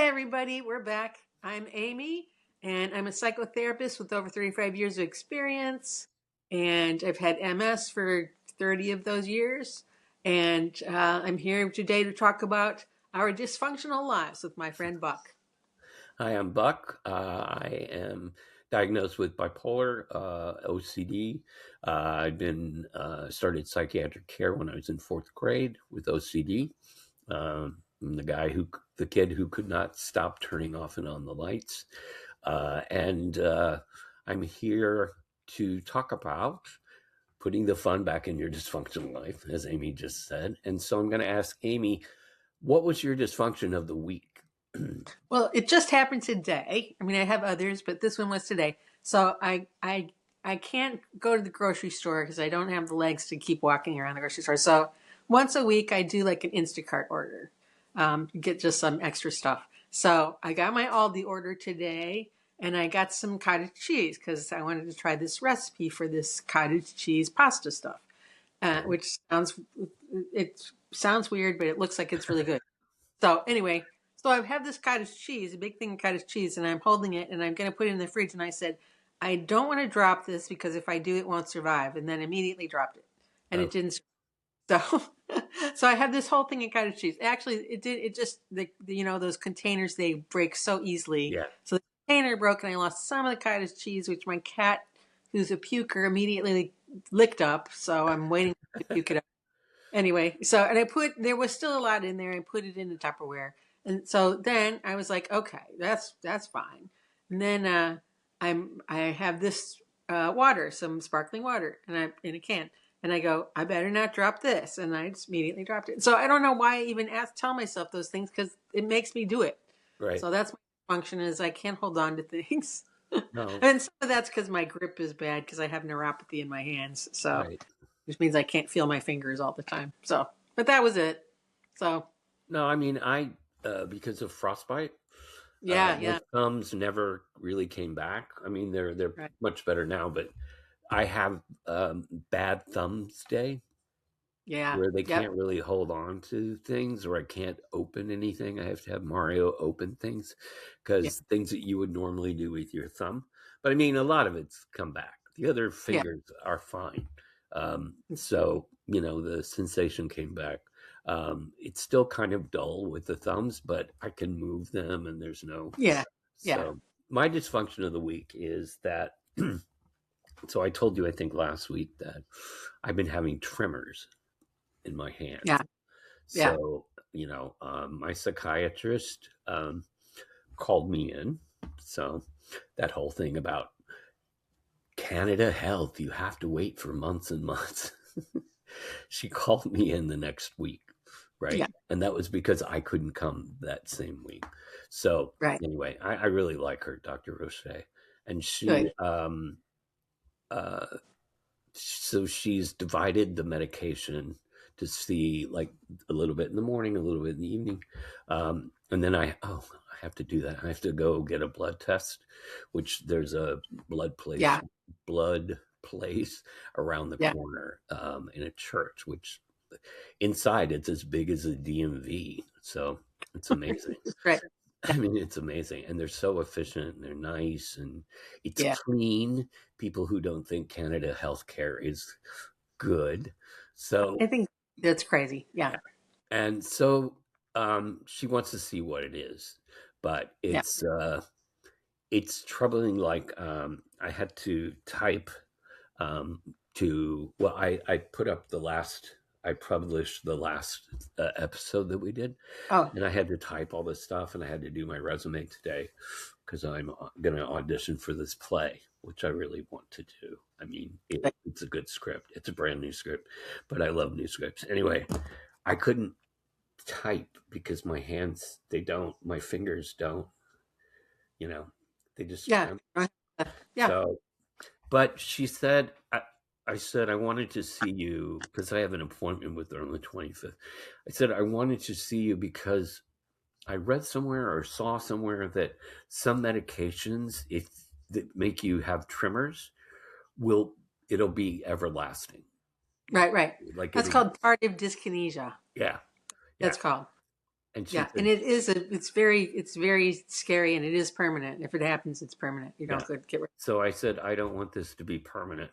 everybody. We're back. I'm Amy, and I'm a psychotherapist with over 35 years of experience. And I've had MS for 30 of those years. And I'm here today to talk about our dysfunctional lives with my friend Buck. Hi, I'm Buck. I am diagnosed with bipolar OCD. I've been started psychiatric care when I was in fourth grade with OCD. I'm the kid who could not stop turning off and on the lights, and I'm here to talk about putting the fun back in your dysfunctional life, as Amy just said. And so I'm going to ask Amy, what was your dysfunction of the week? Well, it just happened today. I mean, I have others, but this one was today. So I can't go to the grocery store because I don't have the legs to keep walking around the grocery store. So once a week, I do like an Instacart order, get just some extra stuff. So I got my Aldi order today, and I got some cottage cheese because I wanted to try this recipe for this cottage cheese pasta stuff, which sounds weird, but it looks like it's really good. So anyway, so I have this cottage cheese, a big thing of cottage cheese, and I'm holding it and I'm going to put it in the fridge. And I said, I don't want to drop this because if I do, it won't survive. And then immediately dropped it, and it Oh, didn't. So, so I have this whole thing of cottage cheese. Actually, it did. It just those containers, they break so easily. yeah. So the container broke, and I lost some of the cottage cheese, which my cat, who's a puker, immediately licked up. So I'm waiting to puke it up. Anyway, so and there was still a lot in there. I put it in the Tupperware, and so then I was like, okay, that's fine. And then I have this water, some sparkling water, and I in a can, and I go, I better not drop this, and I just immediately dropped it. So I don't know why I even tell myself those things because it makes me do it. Right. So that's my function is I can't hold on to things, No. and some of that's because my grip is bad because I have neuropathy in my hands. So Right. which means I can't feel my fingers all the time. So, but that was it. So, No, I mean, because of frostbite, yeah, my yeah, thumbs never really came back. I mean, they're right, much better now, but I have bad thumbs day yeah, where they yep, can't really hold on to things, or I can't open anything. I have to have Mario open things yeah, because things that you would normally do with your thumb. But I mean, a lot of it's come back. The other yeah. fingers are fine. So, the sensation came back. It's still kind of dull with the thumbs, but I can move them and there's no. Yeah, yeah. So, my dysfunction of the week is that. So, I told you, I think last week, that I've been having tremors in my Yeah, hands. yeah. So, my psychiatrist called me in. So, that whole thing about Canada Health, you have to wait for months and months. She called me in the next week, Yeah, right? And that was because I couldn't come that same week. So, right. anyway, I really like her, Dr. Roche. And Good. uh, so she's divided the medication to see, like, a little bit in the morning, a little bit in the evening, and then I have to do that. I have to go get a blood test, which there's a Yeah, blood place around the yeah. corner, in a church, which inside it's as big as a DMV. So it's amazing. Right. I mean, it's amazing, and they're so efficient, and they're nice, and it's Yeah. clean. People who don't think Canada healthcare is good, so I think that's crazy. Yeah, yeah. And so she wants to see what it is, but yeah. it's troubling. Like, I had to type, to well, I put up the last. I published the last episode that we did, Oh, and I had to type all this stuff, and I had to do my resume today because I'm going to audition for this play, which I really want to do. I mean, good. it's a good script. It's a brand new script, but I love new scripts. Anyway, I couldn't type because my fingers don't, you know, they just Yeah, tremble. yeah. So, but she said, I said, I wanted to see you because I have an appointment with her on the 25th. I said, I wanted to see you because I read somewhere or saw somewhere that some medications, if that make you have tremors, will it'll be everlasting. Right, right. Like That's it'll, called tardive dyskinesia. yeah, yeah. That's called. And she Yeah, and said, it's very scary, and it is permanent. If it happens, it's permanent. You yeah. don't get rid. So I said, I don't want this to be permanent,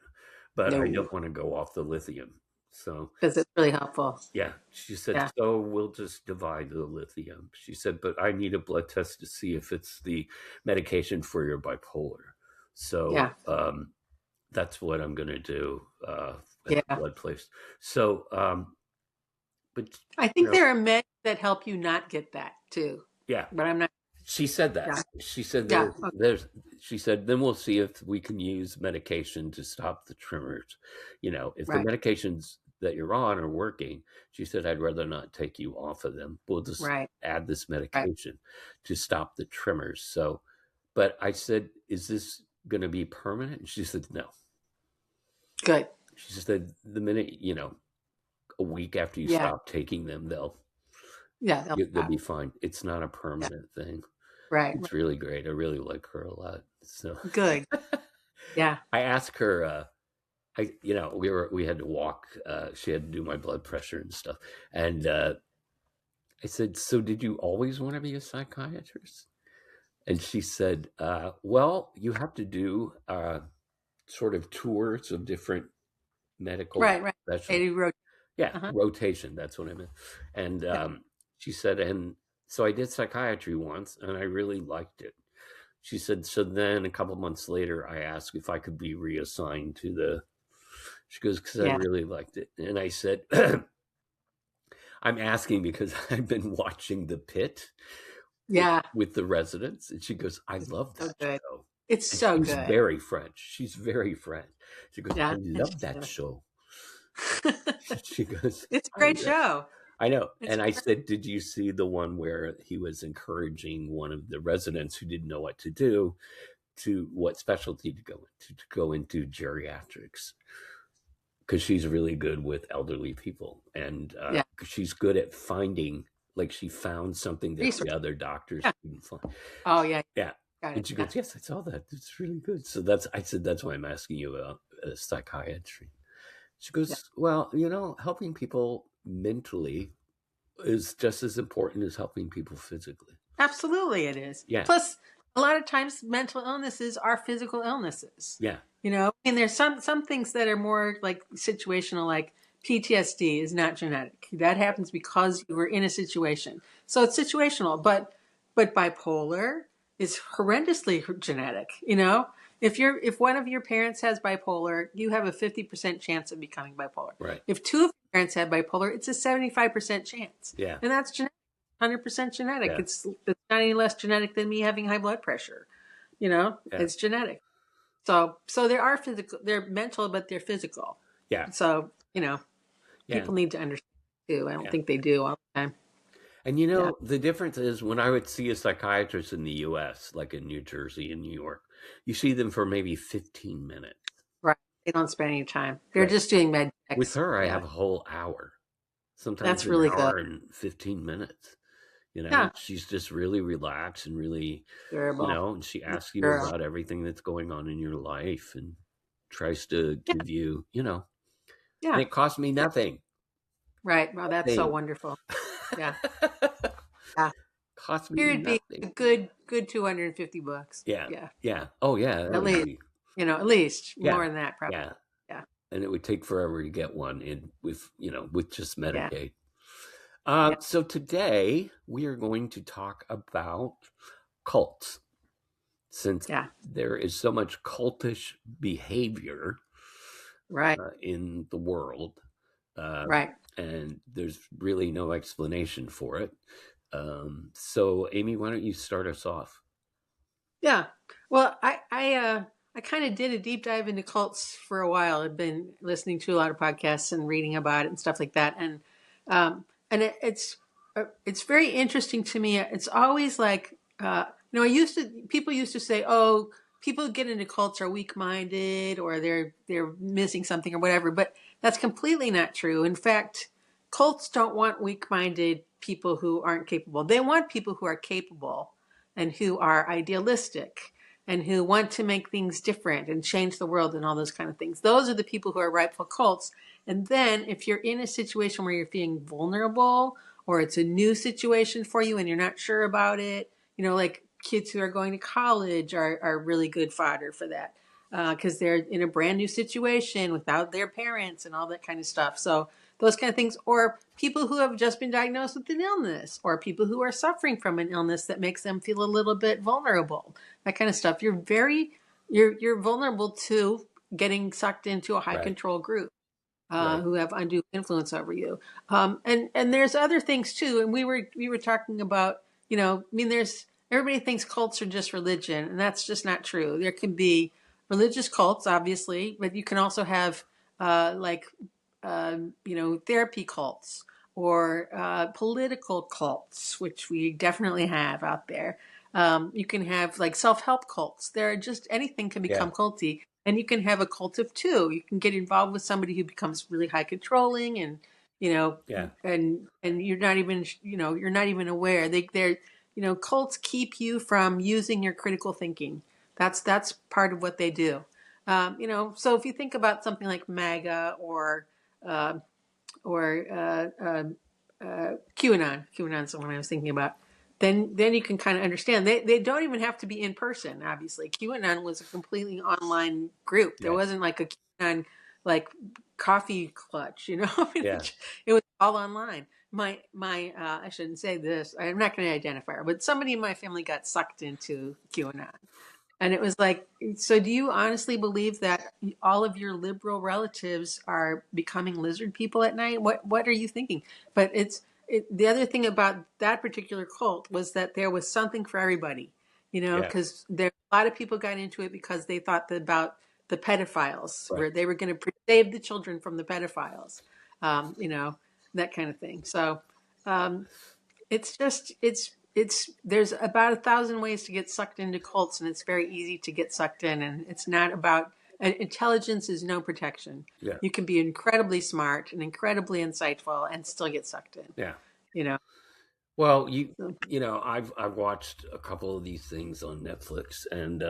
but I No, don't want to go off the lithium. So because it's really helpful. yeah, she said, Yeah, so we'll just divide the lithium. She said, but I need a blood test to see if it's the medication for your bipolar. So yeah, that's what I'm going to do at the yeah. blood place. So, but, I you think know, there are meds that help you not get that too, yeah, but I'm not. she said that. Yeah, She said yeah, okay, she said, then we'll see if we can use medication to stop the tremors. If the right, medications that you're on are working, she said, I'd rather not take you off of them. We'll just right, add this right. medication to stop the tremors. So, but I said, is this going to be permanent? And she said, no. Good. She said, the minute, a week after you Yeah, stop taking them, yeah, they'll they'll stop. be fine. It's not a Yeah, permanent thing. right, It's really great. I really like her a lot. So right. Good. Yeah, I asked her, we had to walk. She had to do my blood pressure and stuff. And I said, so did you always want to be a psychiatrist? And she said, well, you have to do sort of tours of different medical right, right. specialties. They wrote. Yeah, Uh-huh. rotation. That's what I meant. And Yeah, she said, and so I did psychiatry once, and I really liked it. She said, so then a couple months later, I asked if I could be reassigned to she goes, because I yeah, really liked it. And I said, I'm asking because I've been watching The Pit yeah. with the residents. And she goes, I It's love so that good. show. It's And so she's good. very French. She's very French. She goes, I Yeah, love that show. She goes, it's a I great know. show. I know. It's And I said, did you see the one where he was encouraging one of the residents who didn't know what to do to what specialty to go into geriatrics? Because she's really good with elderly people, and yeah, she's good at finding, like, she found something that research. the other doctors Yeah. couldn't find. Oh yeah, Yeah. got it. And she Yeah, goes, yes, I saw that. It's really good. So I said, that's why I'm asking you about psychiatry. She yeah. goes, well, helping people mentally is just as important as helping people physically. Absolutely, it is. Yeah. Plus, a lot of times, mental illnesses are physical illnesses. Yeah. And there's some things that are more like situational, like PTSD is not genetic. That happens because you were in a situation, so it's situational. But bipolar is horrendously genetic. If one of your parents has bipolar, you have a 50% chance of becoming bipolar. Right. If two of your parents have bipolar, it's a 75% chance. Yeah. And that's genetic. 100% genetic. Yeah. It's not any less genetic than me having high blood pressure. Yeah. It's genetic. So there are physical, they're mental, but they're physical. Yeah. So, Yeah. people need to understand too. I don't Yeah. think they do all the time. And Yeah. the difference is when I would see a psychiatrist in the US, like in New Jersey and New York, you see them for maybe 15 minutes. Right. They don't spend any time. They're Right. just doing med checks. With her, I Yeah. have a whole hour, sometimes That's an really good. hour and 15 minutes. Yeah. She's just really relaxed and really, Durable. and she asks you Girl. about everything that's going on in your life and tries to Yeah. give you, and Yeah. it costs me nothing. Right. Well, that's so Nothing. wonderful. Yeah. Yeah. Costs me Here it'd be a nothing. good $250. Yeah. Yeah. Yeah. Oh, yeah. That At would least, be, at least yeah. more than that, probably. Yeah. Yeah. And it would take forever to get one with just Yeah. Medicaid. Yeah. So today we are going to talk about cults, since Yeah. there is so much cultish behavior Right. in the world, Right. and there's really no explanation for it. So, Amy, why don't you start us off? Yeah. Well, I kind of did a deep dive into cults for a while. I've been listening to a lot of podcasts and reading about it and stuff like that. It's very interesting to me. It's always like, people used to say, oh, people who get into cults are weak-minded or they're missing something or whatever, but that's completely not true. In fact, cults don't want weak-minded people who aren't capable. They want people who are capable and who are idealistic and who want to make things different and change the world and all those kind of things. Those are the people who are ripe for cults. And then if you're in a situation where you're feeling vulnerable or it's a new situation for you and you're not sure about it. Like kids who are going to college are really good fodder for that because they're in a brand new situation without their parents and all that kind of stuff. So those kind of things, or people who have just been diagnosed with an illness, or people who are suffering from an illness that makes them feel a little bit vulnerable, that kind of stuff. You're vulnerable to getting sucked into a high control group who have undue influence over you. And there's other things too. And we were talking about, there's everybody thinks cults are just religion, and that's just not true. There can be religious cults, obviously, but you can also have like therapy cults or political cults, which we definitely have out there. You can have like self-help cults. There are just anything can become culty. And you can have a cult of two. You can get involved with somebody who becomes really high controlling and and you're not even aware. They're cults keep you from using your critical thinking. That's part of what they do. So if you think about something like MAGA uh, or QAnon's the one I was thinking about. Then you can kind of understand. They don't even have to be in person. Obviously, QAnon was a completely online group. There wasn't like a QAnon like coffee clutch, it was all online. My I shouldn't say this. I'm not going to identify her, but somebody in my family got sucked into QAnon. And it was like, so do you honestly believe that all of your liberal relatives are becoming lizard people at night? What are you thinking? But the other thing about that particular cult was that there was something for everybody, because there a lot of people got into it because they thought about the pedophiles, where they were going to save the children from the pedophiles, that kind of thing. So it's there's about 1,000 ways to get sucked into cults, and it's very easy to get sucked in. And it's not about intelligence is no protection. You can be incredibly smart and incredibly insightful and still get sucked in. Well, I've watched a couple of these things on Netflix, and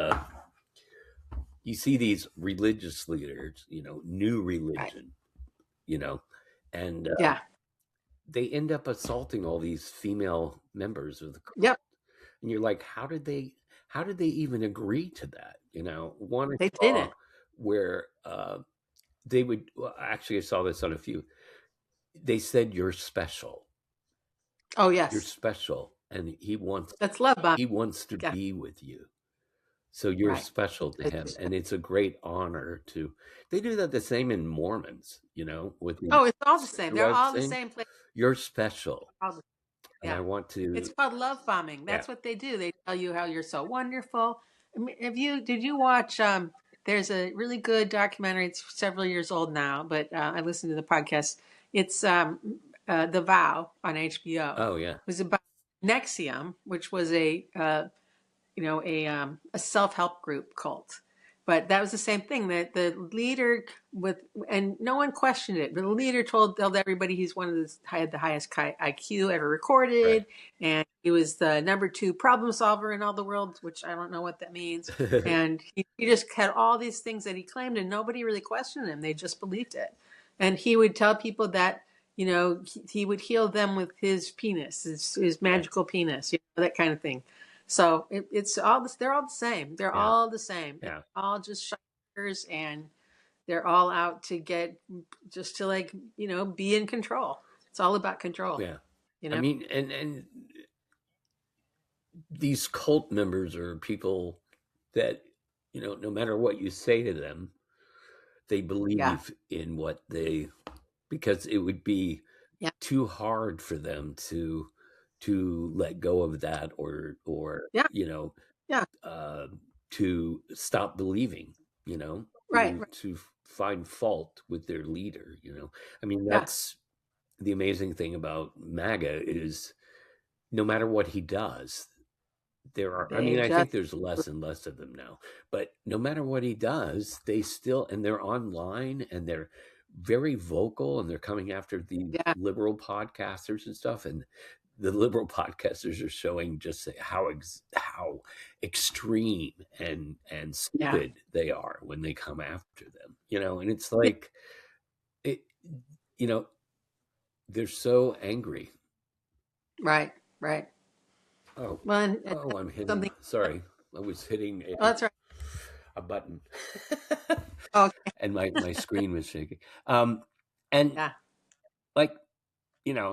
you see these religious leaders, new religion, and they end up assaulting all these female members of the cult. And you're like, how did they even agree to that? One They saw didn't. where they would actually, I saw this on a few. They said you're special. Oh yes, you're special, and that's love bomb. he wants to be with you. So you're special to him, and it's a great honor to. They do that the same in Mormons, with it's all the same. They're all the same place. You're special. And Yeah. I want to. It's called love bombing. That's what they do. They tell you how you're so wonderful. I mean, did you watch? There's a really good documentary. It's several years old now, but I listened to the podcast. It's The Vow on HBO. Oh yeah. It was about NXIVM, which was a self-help group cult. But that was the same thing, that the leader and no one questioned it, but the leader told everybody he's had the highest IQ ever recorded. And he was the number 2 problem solver in all the world, which I don't know what that means. And he just had all these things that he claimed, and nobody really questioned him. They just believed it. And he would tell people that, he would heal them with his penis, his magical penis, that kind of thing. So it's all this. They're all the same. They're all the same. Yeah. They're all just sharkers, and they're all out to be in control. It's all about control. Yeah. I mean, and these cult members are people that, no matter what you say to them, they believe in what because it would be too hard for them to let go of that or to stop believing, to find fault with their leader. I mean, that's the amazing thing about MAGA is no matter what he does, I think there's less and less of them now, but no matter what he does, and they're online and they're very vocal, and they're coming after the liberal podcasters and stuff. And the liberal podcasters are showing just how extreme and stupid they are when they come after them, and it's like, they're so angry Right, right. Oh, Well, and oh, I'm hitting. something. Sorry, I was hitting Oh, that's right. a button, Oh, and my screen was shaking. Um, and yeah. like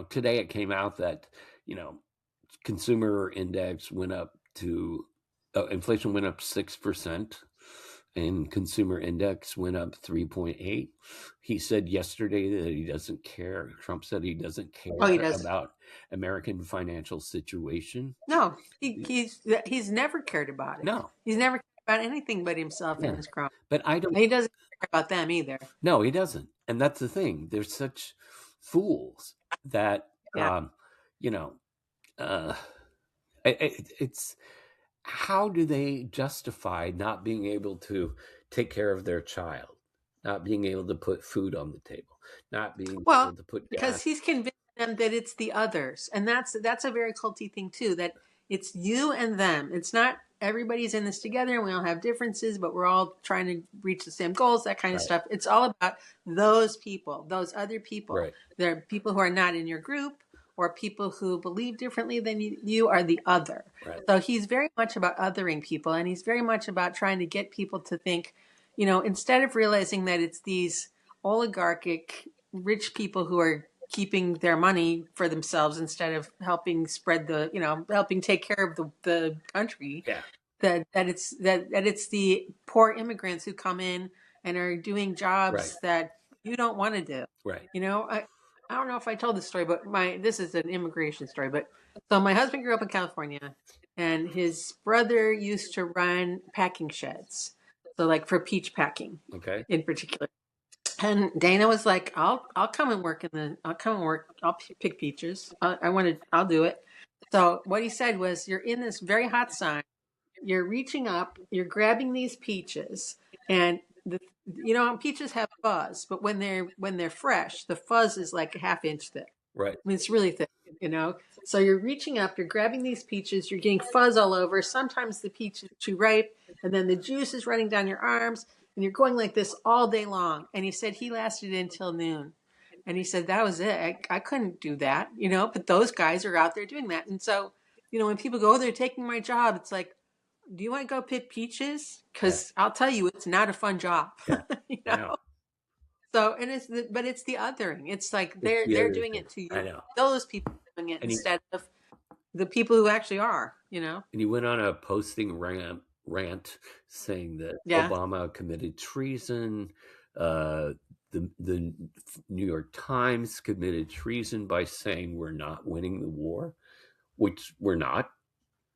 today it came out that you know consumer index went up to inflation went up 6%, and consumer index went up 3.8. He said yesterday that he doesn't care. Trump said he doesn't Oh, he care does. about American financial situation. No, he's never cared about it. No, He's never cared about anything but himself and yeah, his crowd. but I don't. And he doesn't care about them either. No, he doesn't, and that's the thing. They're such fools that Yeah. you know. Uh, it's how do they justify not being able to take care of their child, not being able to put food on the table, not being Well, able to put because gas? he's convinced them that it's the others, and that's a very culty thing too. That it's you and them. It's not everybody's in this together, and we all have differences, but we're all trying to reach the same goals. That kind of Right, stuff. It's all about those people, those other people. right, They're people who are not in your group, or people who believe differently than you. You are the other. right, So he's very much about othering people, and he's very much about trying to get people to think, instead of realizing that it's these oligarchic rich people who are keeping their money for themselves instead of helping spread helping take care of the country, yeah, that it's the poor immigrants who come in and are doing right, jobs that you don't want to do. right, I don't know if I told this story, but this is an immigration story. But so my husband grew up in California, and his brother used to run packing sheds, so like for peach packing okay, in particular. And Dana was like, I'll come and work I'll come and work. I'll pick peaches. I'll do it." So what he said was, "You're in this very hot sun. You're reaching up. You're grabbing these peaches, and peaches have fuzz, but when they're fresh, the fuzz is like a half inch thick. right, I mean, it's really thick, So you're reaching up. You're grabbing these peaches. You're getting fuzz all over. Sometimes the peach is too ripe, and then the juice is running down your arms, and you're going like this all day long." And he said he lasted until noon. And he said that was it. I couldn't do that, but those guys are out there doing that. And so, when people go, "Oh, they're taking my job," it's like, do you want to go pick peaches? yeah, Because I'll tell you, it's not a fun job. yeah. you I know. know. So, but it's the othering. It's like It's the they're other doing thing. it to I you. know. Those people doing it And he instead of the people who actually are. and he went on a posting rant saying that Yeah. Obama committed treason. Uh, the New York Times committed treason by saying we're not winning the war, which we're not.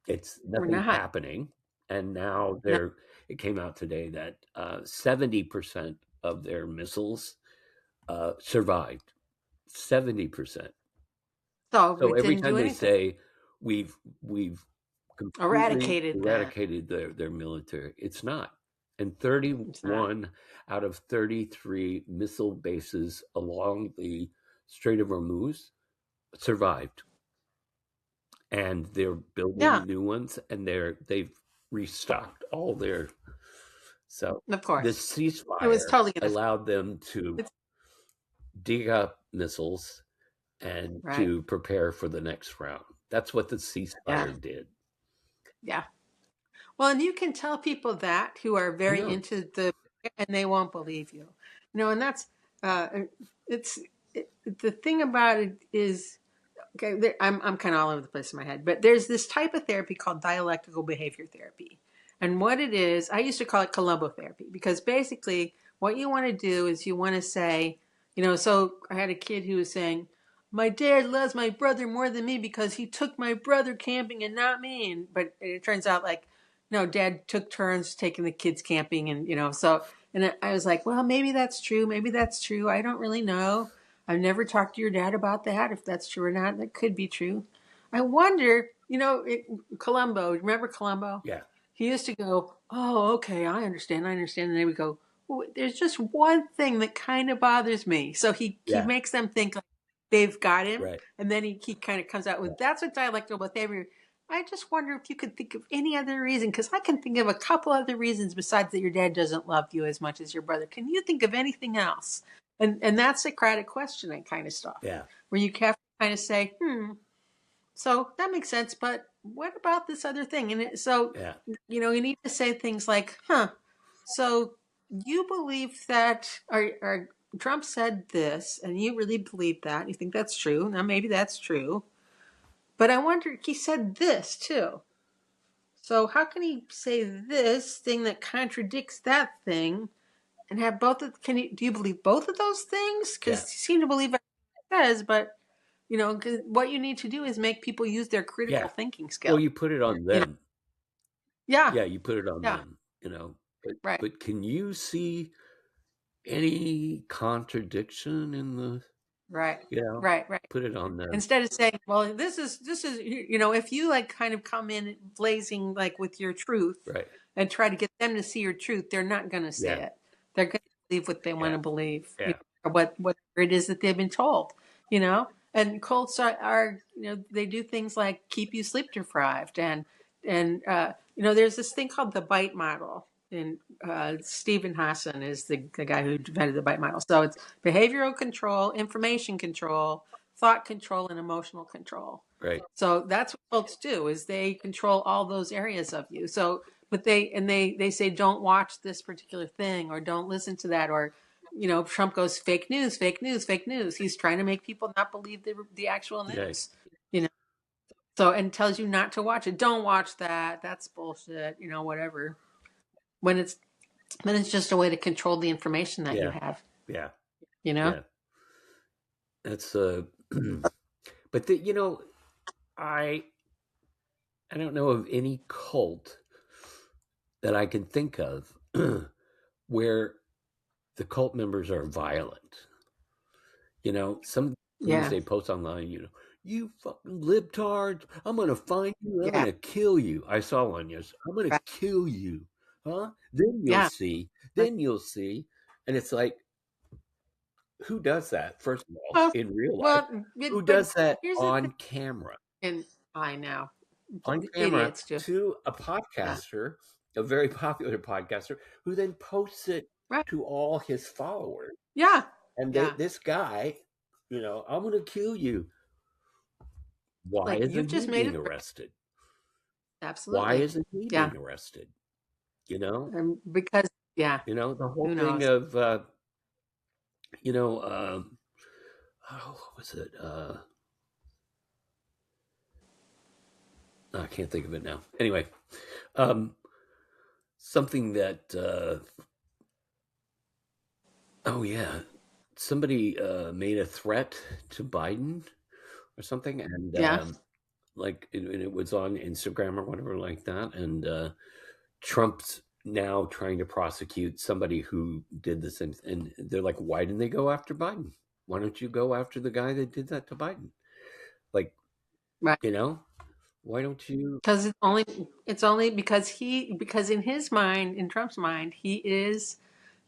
It's We're nothing's not. happening, and now No. it came out today that 70% of their missiles survived. 70%. So So it every didn't time do they anything. say we've completely Eradicated them. eradicated their military, it's not. And It's not. 31 out of 33 missile bases along the Strait of Hormuz survived, and they're Yeah. building new ones, and they've restocked all their. So Of this course. It was ceasefire totally innocent. allowed them to It's dig up missiles and right. to prepare for the next round. That's what the Yeah. ceasefire did. Yeah. Well, and you can tell people that who are I very know. into and they won't believe you. And that's uh, it's the thing about it is, okay. I'm kind of all over the place in my head, but there's this type of therapy called dialectical behavior therapy, and what it is, I used to call it Columbo therapy, because basically what you want to do is you want to say, So I had a kid who was saying, "My dad loves my brother more than me because he took my brother camping and not me." But it turns out, like, no, Dad took turns taking the kids camping, and and I was like, well, maybe that's true. Maybe that's true. I don't really know. I've never talked to your dad about that. If that's true or not, that could be true. I wonder, Columbo, remember Columbo? Yeah. He used to go, "Oh, okay, I understand. I understand." And they would go, "Well, there's just one thing that kind of bothers me." So he Yeah. makes them think like they've got him. Right. And then he kind of comes out with, "That's what dialectical behavior." I just wonder if you could think of any other reason, because I can think of a couple other reasons besides that your dad doesn't love you as much as your brother. Can you think of anything else? And that's Socratic questioning kind of stuff, Yeah. where you have to kind of say, So that makes sense. But what about this other thing? So, Yeah. you need to say things like, huh, so you believe that, or Trump said this, and you really believe that. You think that's true. Now, maybe that's true. But I wonder, he said this too. So how can he say this thing that contradicts that thing and have both of, do you believe both of those things? Because Yeah. you seem to believe what he says, but 'cause what you need to do is make people use their critical Yeah. thinking Well, skills. you put it on You know, them. yeah, Yeah, you put it on yeah, them, But right, but can you see any contradiction in the, right, you know, right, right. put it on them. Instead of saying, well, this is if you like kind of come in blazing like with your truth Right. and try to get them to see your truth, they're not going to see Yeah. it. They're going to believe what they want Yeah. to believe, Yeah. or whatever it is that they've been told. And cults are they do things like keep you sleep deprived, and there's this thing called the bite model. And Stephen Hassan is the guy who invented the bite model. So it's behavioral control, information control, thought control, and emotional control. Right. So that's what cults do, is they control all those areas of you. So, but they say don't watch this particular thing, or don't listen to that, or Trump goes fake news, fake news, fake news. He's trying to make people not believe the actual Yeah. news. You know. So, and tells you not to watch it. Don't watch that. That's bullshit. Whatever. When it's just a way to control the information that you Yeah. have. Yeah. You know. Yeah. That's but I I don't know of any cult that I can think of where the cult members are violent. Some things Yeah. they post online, you fucking libtards, I'm gonna find you, I'm Yeah. gonna kill you. I saw one, yes, I'm gonna Right. kill you. Huh? Then you'll Yeah. see. Right. Then you'll see. And it's like, who does that, first of all, Well, in real life? Who but does that here's the thing. on camera? And I know On camera idiots do. to a Yeah. podcaster, a very popular podcaster, who then posts it Right. to all his followers. Yeah. And Yeah. this guy, I'm going to kill you. Why Like you've isn't he just made being it. arrested? Why Absolutely. isn't he Yeah. being arrested? You know, Because yeah. the whole Who thing knows? of, you know, what was it? I can't think of it now. Anyway, um, something that, oh yeah, somebody made a threat to Biden or something, and Yeah. and it was on Instagram or whatever like that, and Trump's now trying to prosecute somebody who did this, and they're like, why didn't they go after Biden? Why don't you go after the guy that did that to Biden? Like, Right. why don't you? Because it's only because in his mind, in Trump's mind, he is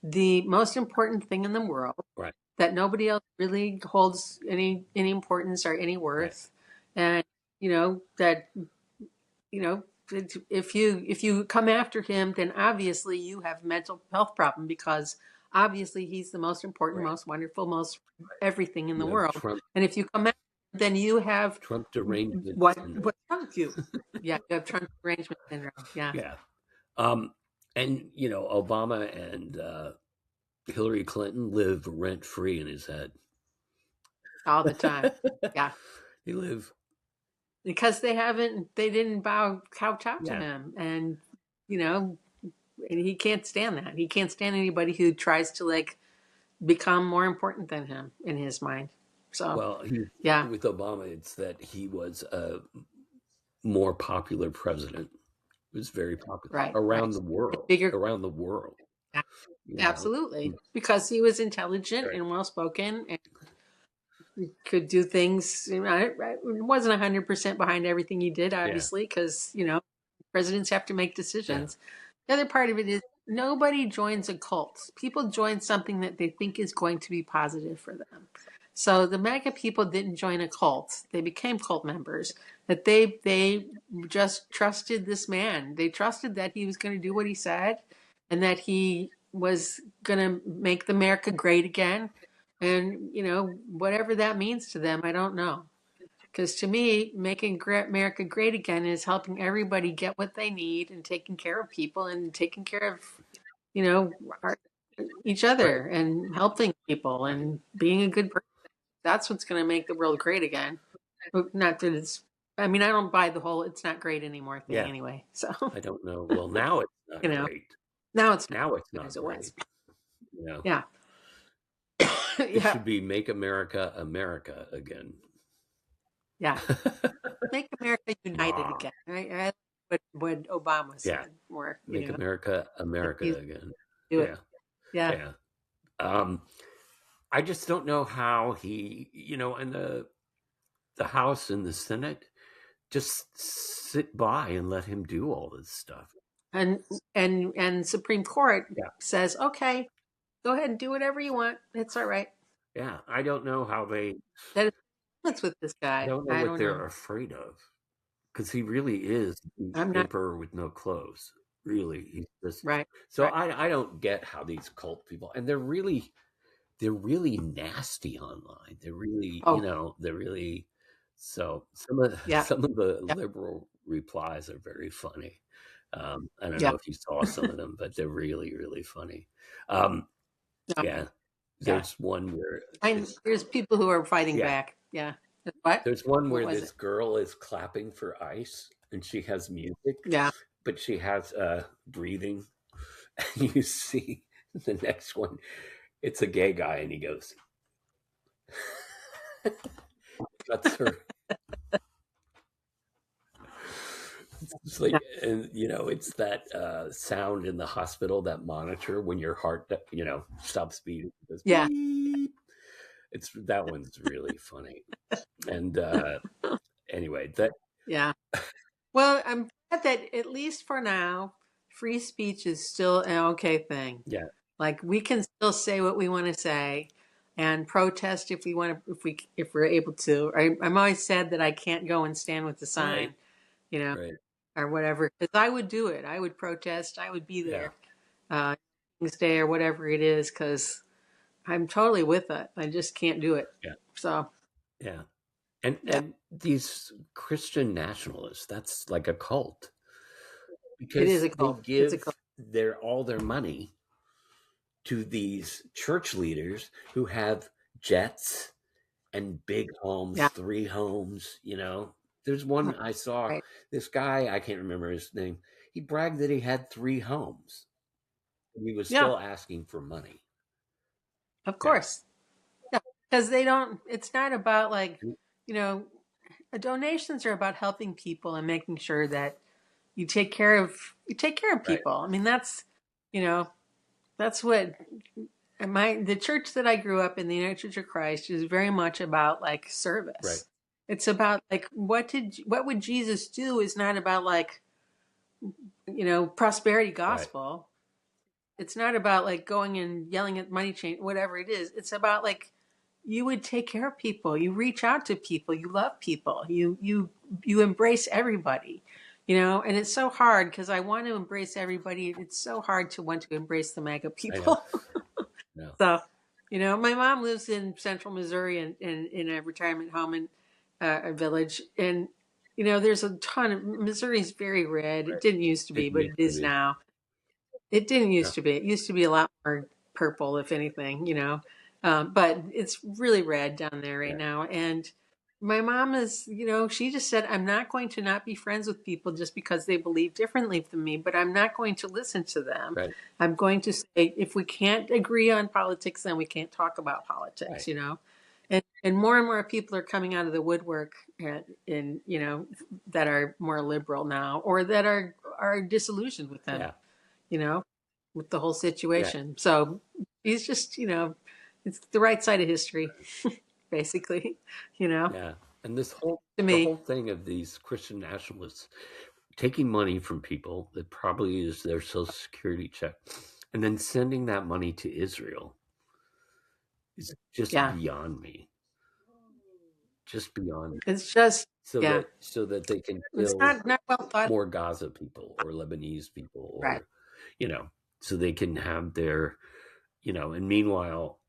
the most important thing in the world, Right. that nobody else really holds any importance or any Right. worth. And that if you come after him, then obviously you have mental health problem, because obviously he's the most important, Right. most wonderful, most everything in the You have world. And if you come after him, then you have Trump derangement syndrome. what's wrong with you? Yeah, you have Trump derangement syndrome. Yeah, Yeah. And Obama and Hillary Clinton live rent free in his head. all the time. Yeah, They live. because they didn't couch out to Yeah. him, and he can't stand that. He can't stand anybody who tries to like become more important than him in his mind. So Well, yeah, with Obama, it's that he was a more popular president. He was very popular right, around right. the world. Bigger, Around the world. yeah, You know. absolutely, because he was intelligent Right. and well spoken and could do things. It wasn't 100% behind everything he did, Yeah. obviously, because presidents have to make Yeah. decisions. The other part of it is nobody joins a cult. People join something that they think is going to be positive for them. So the MAGA people didn't join a cult; they became cult members. That they just trusted this man. They trusted that he was going to do what he said, and that he was going to make America great again. And whatever that means to them, I don't know, Because to me, making America great again is helping everybody get what they need and taking care of people and taking care of, you know, our, each Right. other and helping people and being a good person. That's what's going to make the world great again. Not that it's, I mean, I don't buy the whole it's not great anymore thing Yeah. anyway. So, I don't know. Well, now it's not you know, great. now it's not Now it's as good not as it was. great. You know, Yeah. it Yeah. should be Make America America again. Yeah. Make America united Rawr. again. I what Obama Yeah. said more, Make America America he's again. do it. Yeah. Yeah. Yeah. Um, I just don't know how he, and the House and the Senate just sit by and let him do all this stuff. And Supreme Court Yeah. says, okay, go ahead and do whatever you want. It's all right. Yeah. I don't know how they, That is what's with this I guy. don't know I what don't they're know. afraid of because he really is the I'm not emperor with no clothes. Really. He's just, right. so Right. I don't get how these cult people, and they're really nasty online. They're really, Oh, they're really, so some of yeah. some of the Yeah. liberal replies are very funny. I don't Yeah. know if you saw some of them, but they're really, really funny. Um, No, yeah, yeah. there's one where There's people who are fighting yeah, back. Yeah. What? there's one What where was it? this girl is clapping for ice and she has music, Yeah. but she has breathing. And you see the next one, it's a gay guy, and he goes, "That's her." It's like, Yeah. and it's that sound in the hospital, that monitor when your heart, stops beating. It goes Yeah. beep. That one's really funny. And anyway, that Yeah. Well, I'm glad that at least for now, free speech is still an okay thing. yeah, Like we can still say what we want to say and protest if we want to, if we're able to. I'm always sad that I can't go and stand with the right, sign, you know, right, or whatever. Because I would do it. I would protest. I would be yeah, there, King's Day or whatever it is. Because I'm totally with it. I just can't do it. yeah, So yeah. And yeah, and these Christian nationalists, that's like a cult it is because a they cult. It's a give cult. all their money to these church leaders who have jets and big homes, Yeah. 3 homes. There's one I saw, Right. this guy, I can't remember his name. He bragged that he had 3 homes. And he was Yeah. still asking for money. Of Yeah. course. Yeah. Because they don't. It's not about like, you know, donations are about helping people and making sure that you take care of Right. people. I mean, you know, that's what the church that I grew up in, the United Church of Christ, is very much about like Right. service. It's about like what would Jesus do is not about like, prosperity Right. gospel. It's not about like going and yelling at money chain, whatever it is. It's about like you would take care of people, you reach out to people, you love people, you embrace everybody, and it's so hard because I want to embrace everybody. It's so hard to want to embrace the MAGA I know. people. No. So, my mom lives in central Missouri in a retirement home in a village. And, there's a ton of Missouri's very red. It Right. didn't used to It be, but used it to is be. now. It didn't Yeah. used to be. It used to be a lot more purple, if anything. But it's really red down there right Yeah. now. And my mom is, she just said, I'm not going to not be friends with people just because they believe differently from me, but I'm not going to listen to them. Right. I'm going to say, if we can't agree on politics, then we can't talk about politics, Right. And more people are coming out of the woodwork that are more liberal now or that are disillusioned with them, Yeah. you know, with the whole Yeah. situation. So he's just, it's the right side of history, basically, Yeah. And to the me. whole thing of these Christian nationalists taking money from people that probably is their social security check and then sending that money to Israel is just Yeah. beyond me. Just beyond me. It's just, So yeah, that they can it's kill not well thought. more Gaza people or Lebanese people Right. or so they can have their and meanwhile,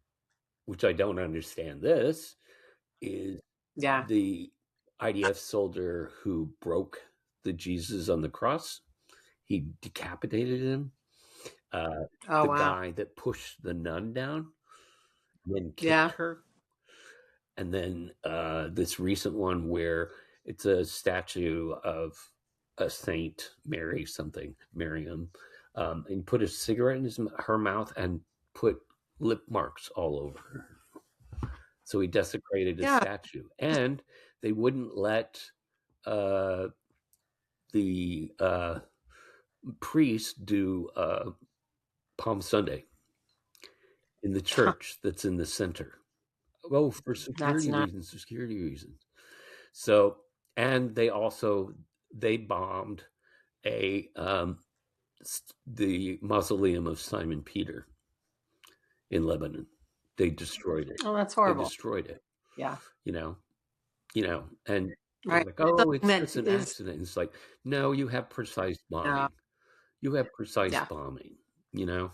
which I don't understand, this is Yeah. the IDF soldier who broke the Jesus on the cross. He decapitated him. Oh, The wow. guy that pushed the nun down and then kicked Yeah. her. And then this recent one where it's a statue of a saint, Mary something, Miriam, and put a cigarette in her mouth and put lip marks all over her. So he desecrated a Yeah. statue. And they wouldn't let the priest do Palm Sunday in the church that's in the center. Oh, for That's security not. reasons, security reasons. So, and they bombed a the mausoleum of Simon Peter in Lebanon. They destroyed it. Oh, that's They horrible. destroyed it. Yeah. You know, and they're Right. like, oh, Something it's that just an is, accident. And it's like, no, you have precise no. bombing. You have precise Yeah. bombing. You know,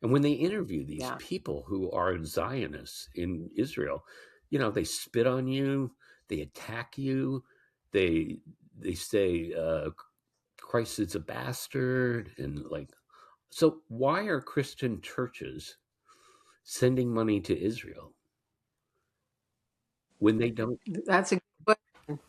and when they interview these Yeah. people who are Zionists in Israel, they spit on you, they attack you, they they say Christ is a bastard, and like, so why are Christian churches sending money to Israel when they don't? That's a good question.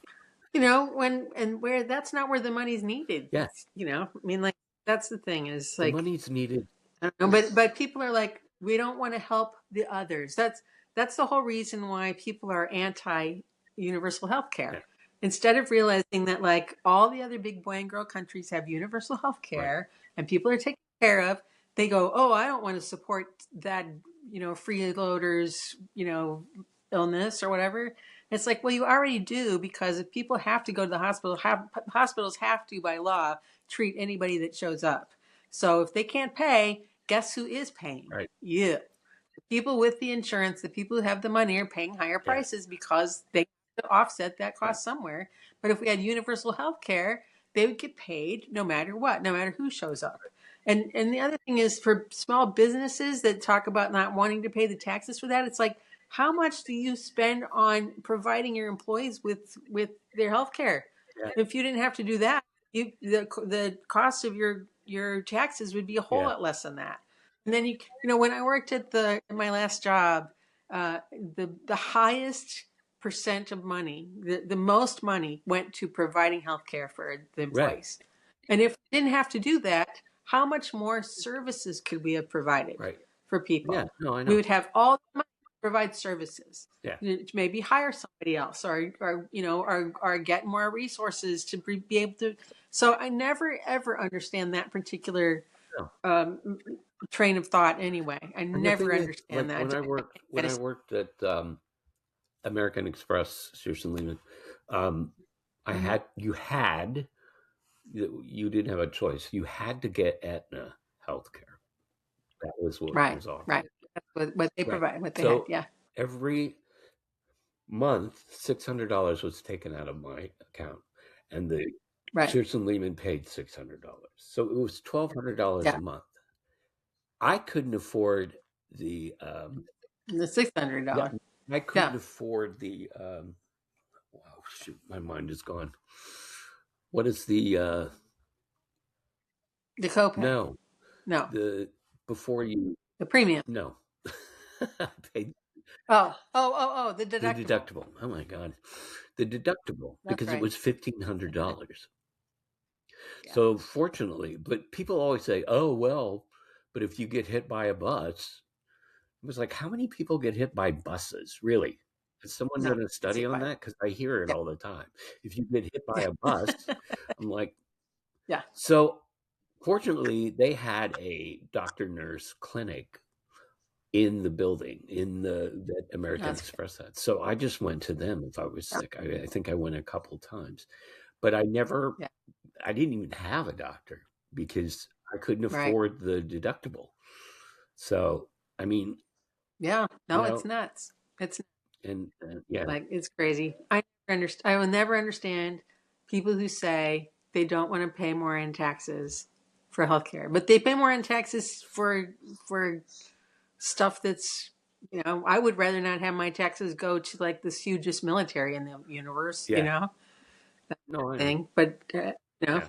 When and where that's not where the money's needed. Yeah, I mean, like, that's the thing is the like, money's needed. I don't know, but people are like, we don't want to help the others. That's the whole reason why people are anti universal health Yeah, care. Instead of realizing that like all the other big boy and girl countries have universal health right. care and people are taken care of, they go, oh, I don't want to support that, freeloaders, illness or whatever. It's like, well, you already do, because if people have to go to the hospital, hospitals have to by law treat anybody that shows up. So if they can't pay, guess who is paying? Right. You. The people with the insurance, the people who have the money are paying higher Yeah. prices because they have to offset that Right. cost somewhere. But if we had universal health care, they would get paid no matter what, no matter who shows up. And the other thing is, for small businesses that talk about not wanting to pay the taxes for that, it's like, how much do you spend on providing your employees with their health care? Yeah. If you didn't have to do that, the cost of your taxes would be a whole Yeah. lot less than that. And then when I worked at my last job, the highest percent of money, the most money went to providing health care for the Right. employees. And if we didn't have to do that, how much more services could we have provided Right. for people? Yeah. No, I We know. would have all the money to provide services. Yeah. Maybe hire somebody else, or get more resources to be able to. So I never ever understand that particular No. train of thought. Anyway, I And the never thing is, understand like that. when I worked at American Express, Sears and Lehman, Mhm. you didn't have a choice. You had to get Aetna healthcare. That was what Right, was offered. right. That's what they Right. provide, what they had. So Yeah, every month, $600 was taken out of my account, and the right. Sears and Lehman paid $600. So it was $1,200 a Yeah, month. I couldn't afford the the $600. yeah, I couldn't Yeah, afford the wow, shoot, my mind is gone. What is the the copay. no, No, the before you the premium. no. I paid Oh, the the deductible. deductible. Oh my god. The deductible, That's because it right. was $1,500. Yeah, So fortunately, but people always say, "Oh, well, but if you get hit by a bus," it was like, how many people get hit by buses, really? Has someone no, done a it's study on that? Because I hear it yeah, all the time. If you get hit by yeah, a bus, I'm like, yeah. so fortunately, they had a doctor nurse clinic in the building that American That's good. Express had. So I just went to them if I was Yeah, sick. I think I went a couple times, but yeah, I didn't even have a doctor because I couldn't right. afford the deductible. So, I mean, Yeah. you No, it's know, nuts. It's and yeah, like, it's crazy. I will never understand people who say they don't want to pay more in taxes for healthcare, but they pay more in taxes for stuff that's I would rather not have my taxes go to like this hugest military in the universe, Yeah. No, I know. thing. But Yeah.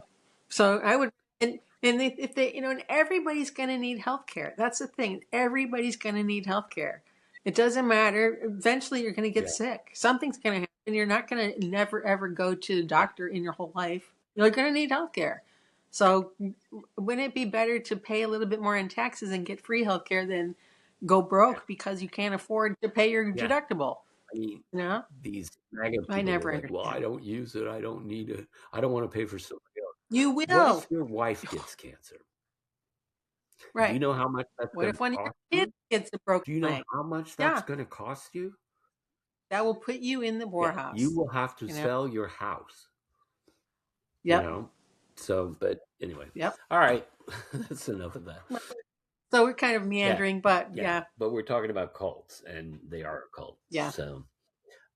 so I would, and if they, and everybody's going to need health care. That's the thing. Everybody's going to need health care. It doesn't matter. Eventually, you're going to get Yeah. sick. Something's going to happen. You're not going to never ever go to the doctor in your whole life. You're going to need health care. So, wouldn't it be better to pay a little bit more in taxes and get free health care than go Yeah. broke because you can't afford to pay your Yeah. deductible? I mean, You know, these MAGA I people never are like, well, I understand. don't use it. I don't need it. I don't want to pay for somebody else. You What will, if your wife gets cancer? Do you right? know how much that's What going if to one of your cost kids you? gets a broken Do you know leg? how much that's Yeah, going to cost you? that will put you in the Yeah. You poorhouse. will have to You know. sell your house, you Yep. know? So, but anyway. Yep. All right. That's enough of that. So we're kind of Yeah. meandering, but Yeah. yeah, But we're talking about cults, and they are cults. yeah, So,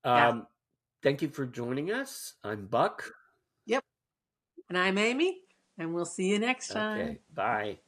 yeah. thank you for joining us. I'm Buck. Yep. And I'm Amy, and we'll see you next time. Okay. Bye.